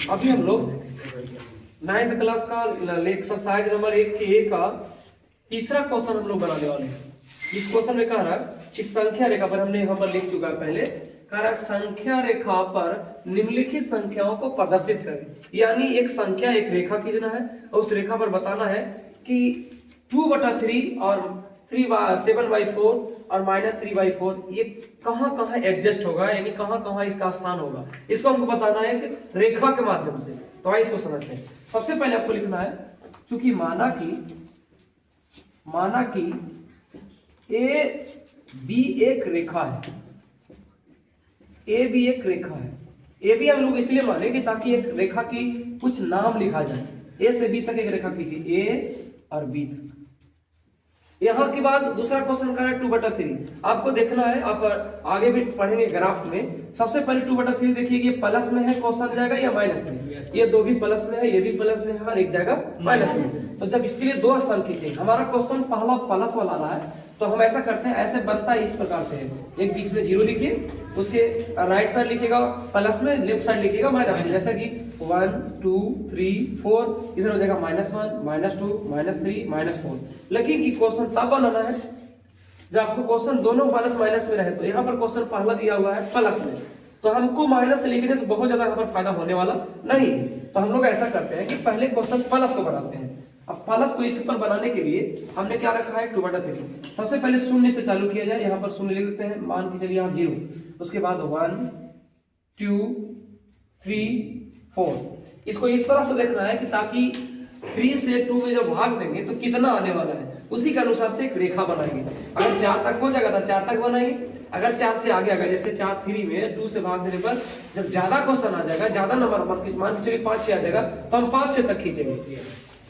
अभी हम लोग 9th क्लास का एक्सरसाइज नंबर 1 के ए का तीसरा क्वेश्चन हम लोग बनाने वाले हैं। इस क्वेश्चन में कह रहा है कि संख्या रेखा पर, हमने यहाँ पर लिख चुका है पहले, कह रहा है संख्या रेखा पर निम्नलिखित संख्याओं को प्रदर्शित करें। यानी एक संख्या, एक रेखा खींचना है और उस रेखा पर बताना है कि 2/3 और 7/4 और -3/4 ये कहाँ कहाँ एडजस्ट होगा, यानी कहाँ कहाँ इसका स्थान होगा, इसको हमको बताना है कि रेखा के माध्यम से। तो आइए इसको समझते हैं। सबसे पहले आपको लिखना है, क्योंकि माना कि ए बी एक रेखा है, ए बी एक रेखा है। ए बी हम लोग इसलिए माने कि ताकि एक रेखा की कुछ नाम लिखा जाए। ए से बी तक एक रेखा खींचिए, ए और बी तक। यहाँ के बाद दूसरा क्वेश्चन का है 2/3। आपको देखना है, आप आगे भी पढ़ेंगे ग्राफ में। सबसे पहले 2/3 देखिए, ये प्लस में है क्वेश्चन जाएगा या माइनस में। ये दो भी प्लस में है, ये भी प्लस में है और एक जाएगा माइनस में। तो जब इसके लिए दो स्थान खींचेंगे, हमारा क्वेश्चन पहला प्लस वाला रहा है, तो हम ऐसा करते हैं, ऐसे बनता है इस प्रकार से। एक बीच में 0 लिखिए, उसके राइट साइड लिखिएगा प्लस में, लेफ्ट साइड लिखिएगा माइनस में। जैसा कि 1 2 3 4, इधर हो जाएगा -1 -2 -3 -4। लेकिन ये क्वेश्चन तब बनाना है जब आपको क्वेश्चन दोनों प्लस माइनस में रहे। तो यहाँ पर क्वेश्चन पहला दिया हुआ है प्लस में, तो हमको माइनस लिखने से बहुत ज्यादा यहाँ पर फायदा होने वाला नहीं। तो हम लोग ऐसा करते हैं कि पहले क्वेश्चन प्लस को बनाते हैं। अब प्लस को इस पर बनाने के लिए हमने क्या रखा है, 2/3। सबसे पहले शून्य से चालू किया जाए। यहाँ पर शून्य लिख देते हैं, मान के चलिए यहाँ 0, उसके बाद 1 2 3 4। इसको इस तरह से देखना है कि ताकि 3 से 2 में जब भाग देंगे तो कितना आने वाला है, उसी के अनुसार से एक रेखा बनाएंगे। अगर 4 तक हो जाएगा तो 4 तक बनाएंगे। अगर 4 से आगे आएगा, जैसे 4 3 में 2 से भाग देने पर जब ज्यादा क्वेश्चन आ जाएगा, ज्यादा नंबर मान के चलिए 5 6 आ जाएगा, तो हम 5 6 तक खींचेंगे।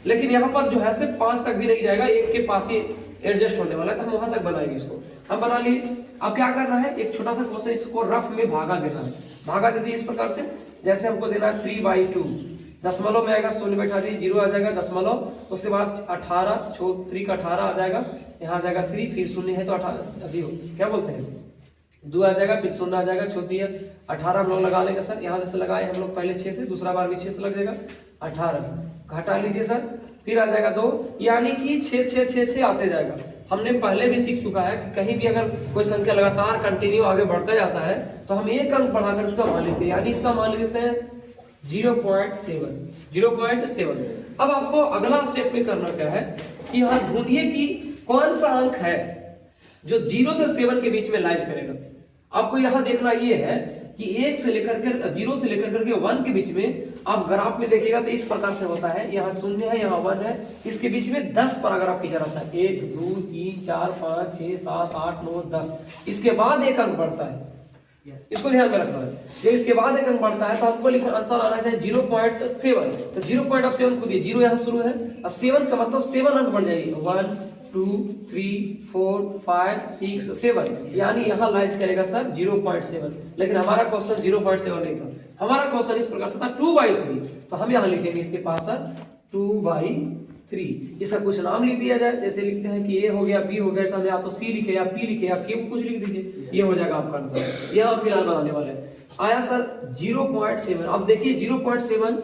लेकिन यहाँ पर जो है सिर्फ 5 तक भी नहीं जाएगा, 1 के पास ही एडजस्ट होने वाला है, तो हम वहां तक बनाएंगे। इसको हम बना लिए। अब क्या करना है, एक छोटा सा क्वेश्चन, इसको रफ में भागा देना है। भागा दे दिए इस प्रकार से, जैसे हमको देना है 3/2। दशमलव में आएगा, शून्य बैठा दी, 0 आ जाएगा दशमलव, उसके बाद 18, 3 का 18 आ जाएगा, यहाँ आ जाएगा 3, फिर शून्य है तो 18 अभी क्या बोलते हैं 2 आ जाएगा, फिर शून्य आ जाएगा, 18 हम लोग लगा लेंगे सर। यहाँ जैसे लगाए हम लोग पहले 6 से, दूसरा बार भी 6 से लग जाएगा 18। घटा लीजिए सर, फिर आ जाएगा 2, यानी कि 6 6 6 6 आते जाएगा। हमने पहले भी सीख चुका है कि कहीं भी अगर कोई संख्या लगातार कंटिन्यू आगे बढ़ता जाता है तो हम एक अंक बढ़ाकर उसका मान लेते हैं, यानी इसका मान लेते हैं 0.7। अब आपको अगला स्टेप में करना क्या है कि यहाँ ढूंढिए कि कौन सा अंक है जो 0 से 7 के बीच में लाइज करेगा। आपको यहाँ देखना ये है कि 1 से लेकर के 0 से लेकर करके 1 के बीच में आप ग्राफ में देखिएगा तो इस प्रकार से होता है। यहाँ 0 है, यहाँ 1 है, इसके बीच में 10 पर अगर आप खींचा रहता है, 1 2 3 4 5 6 7 8 9 10, इसके बाद एक अंक बढ़ता है। इसको ध्यान में रखना है। जब इसके बाद एक अंक बढ़ता है तो हमको लिखना आंसर आना चाहिए 0.7। तो 0.7 को दिए, 0 यहाँ शुरू है और 7 का मतलब 7 अंक बढ़ जाएगी, 1 2 3 4 5 6 7, यानी यहाँ लाइज करेगा सर 0.7। लेकिन हमारा क्वेश्चन 0.7 नहीं था, हमारा क्वेश्चन इस प्रकार से था 2/3। तो हम यहाँ लिखेंगे इसके पास सर 2/3। इसका कुछ नाम लिख दिया जाए, जैसे लिखते हैं कि ए हो गया, बी हो गया, तो हम या तो सी लिखे या पी लिखे या क्यू कुछ लिख दीजिए, ये हो जाएगा आपका आंसर। यहाँ फिलहाल बनाने वाले हैं। आया सर 0.7। अब देखिए 0.7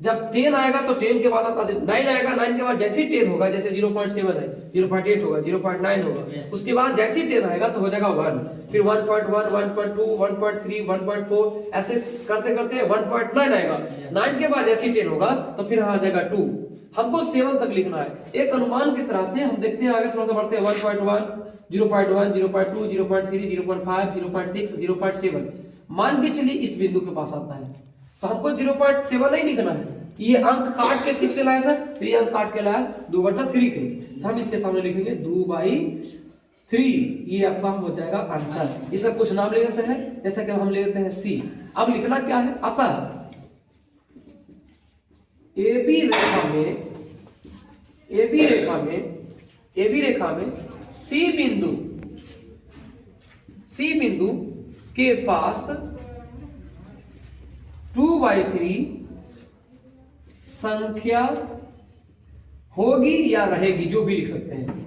जब 10 आएगा तो 10 के बाद आता है 9 आएगा, 9 के बाद जैसे ही 10 होगा, जैसे 0.7 है 0.8 होगा, 0.9 होगा, उसके बाद जैसे ही 10 आएगा तो हो जाएगा 1, फिर 1.1 1.2 1.3 1.4, ऐसे करते करते 1.9 आएगा। 9 के बाद जैसे ही 10 होगा तो फिर आ जाएगा 2। हमको 7 तक लिखना है। एक अनुमान की तरह से हम देखते हैं, आगे थोड़ा सा बढ़ते हैं, 1.1 0.1 0.2 0.3 0.5 0.6 0.7, मान के चलिए इस बिंदु के पास आता है। तो हमको 0.7 नहीं लिखना है, ये अंक काट के किससे लाया सर, तो ये अंक काट के लाया 2/3 के। तो हम इसके सामने लिखेंगे 2/3, ये आपका हो जाएगा आंसर। इसका कुछ नाम ले लेते हैं, जैसे कि हम ले लेते हैं सी। अब लिखना क्या है, अतः AB रेखा में C बिंदु के पास 2/3 संख्या होगी या रहेगी, जो भी लिख सकते हैं।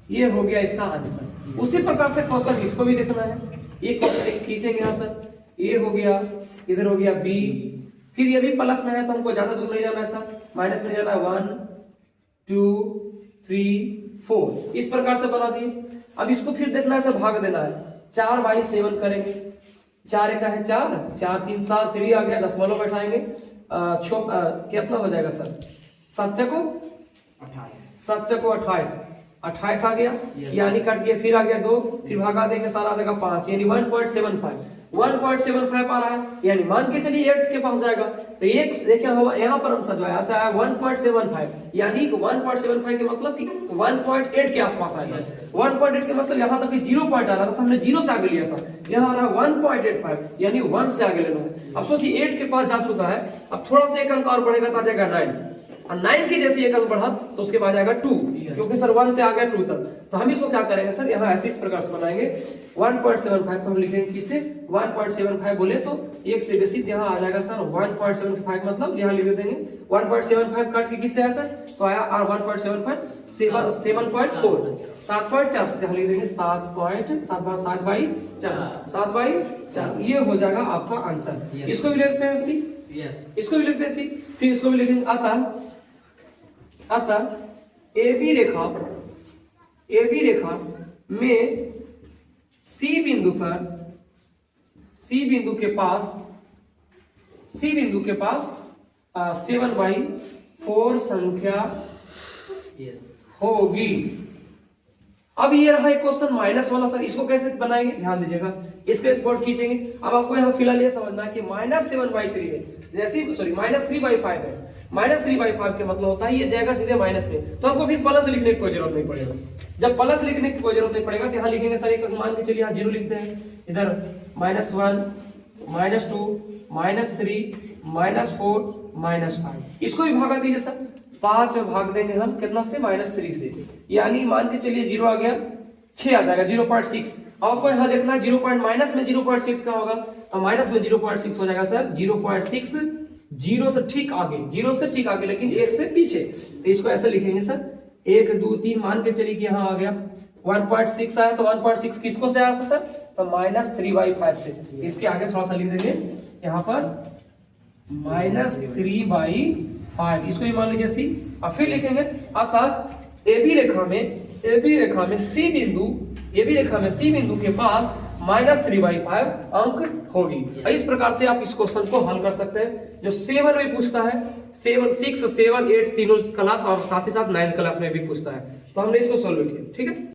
ये हो गया इसका आंसर। उसी प्रकार से क्वेश्चन इसको भी देखना है। ये क्वेश्चन एक खींचेंगे यहाँ सर, ए हो गया, इधर हो गया बी, फिर ये भी प्लस में है तो हमको ज्यादा दूर नहीं जाना है सर, माइनस में जाना है 1 2 3 4, इस प्रकार से बना दिए। अब इसको फिर देखना है सर, भाग देना है, 4/7 करेंगे, 4 एक है 4, 4 3 7, 3 आ गया, दशमलव बैठाएंगे, कितना हो जाएगा सर, 7 को 28, 28 आ गया, यानी कट गया, फिर आ गया 2, फिर भागा देंगे सारा आ जाएगा 5, यानी 1.75 आ रहा है, यानी मान के चलिए 8 के पास जाएगा, तो एक देखिए हुआ यहाँ पर आंसर जो है ऐसा है 1.75, यानी 1.75 के मतलब कि 1.8 के आसपास आएगा। 1.8 के मतलब यहाँ तक 0 पॉइंट आ रहा था तो हमने 0 से आगे लिया था, यहाँ आ रहा है 1.85, यानी 1 से आगे लेना है। अब सोचिए 8 के पास जा चुका है, अब थोड़ा सा एक अंक और बढ़ेगा तो आ जाएगा 9, और 9 की जैसे एक अंक बढ़ा तो उसके बाद आएगा 2, क्योंकि सर 1 से आ गया 2 तक, तो हम इसको क्या करेंगे सर, यहाँ ऐसे इस प्रकार से बनाएंगे, 1.75 को हम लिखेंगे किससे, 1.75 बोले तो 1 से बेसी, यहाँ आ जाएगा सर 1.75, मतलब यहाँ लिख देंगे 1.75 काट के किससे आया सर, तो आया 1.75 7.4, 7.4 से यहाँ लिख देंगे 7/4, ये हो जाएगा आपका आंसर। इसको भी लिखते हैं सी, इसको भी लिखते हैं सी, फिर इसको भी लिखेंगे अतः AB रेखा में C बिंदु के पास 7/4 संख्या होगी। अब ये रहा एक क्वेश्चन माइनस वाला सर, इसको कैसे बनाएंगे ध्यान दीजिएगा, इसके बोर्ड खींचेंगे। अब आपको यहाँ फिलहाल ये समझना है कि -7/3 है, जैसे सॉरी -3/5 है, -3/5 के मतलब होता है ये जाएगा सीधे माइनस में, तो हमको फिर प्लस लिखने की कोई जरूरत नहीं पड़ेगा। जब प्लस लिखने की कोई जरूरत नहीं पड़ेगा तो यहाँ लिखेंगे सर, एक मान के चलिए यहाँ 0 लिखते हैं, इधर -1 -2 -3 -4 -5, इसको भी भागा दीजिए सर, 5 में भाग देंगे हम कितना से, -3 से, यानी मान के चलिए 0 आ गया, 6 आ जाएगा, 0.6। आपको यहाँ देखना है 0. माइनस में 0.6 का होगा, तो माइनस में 0.6 हो जाएगा सर 0.6, 0 से ठीक आगे, 0 से ठीक आगे लेकिन 1 से पीछे, तो इसको ऐसे लिखेंगे सर 1 2 3, मान के चलिए कि यहाँ आ गया 1.6 आया, तो 1.6 किसको से आया सर, तो -3/5 से, इसके आगे थोड़ा सा लिख देंगे यहाँ पर -3/5, इसको ही मान लीजिए सी। अब फिर लिखेंगे अतः AB रेखा में C बिंदु के पास -3/5 अंक होगी। इस प्रकार से आप इस क्वेश्चन को हल कर सकते हैं, जो 7 में पूछता है, 7 6 7 8 तीनों क्लास और साथ ही साथ 9th क्लास में भी पूछता है, तो हमने इसको सोल्व किया, ठीक है।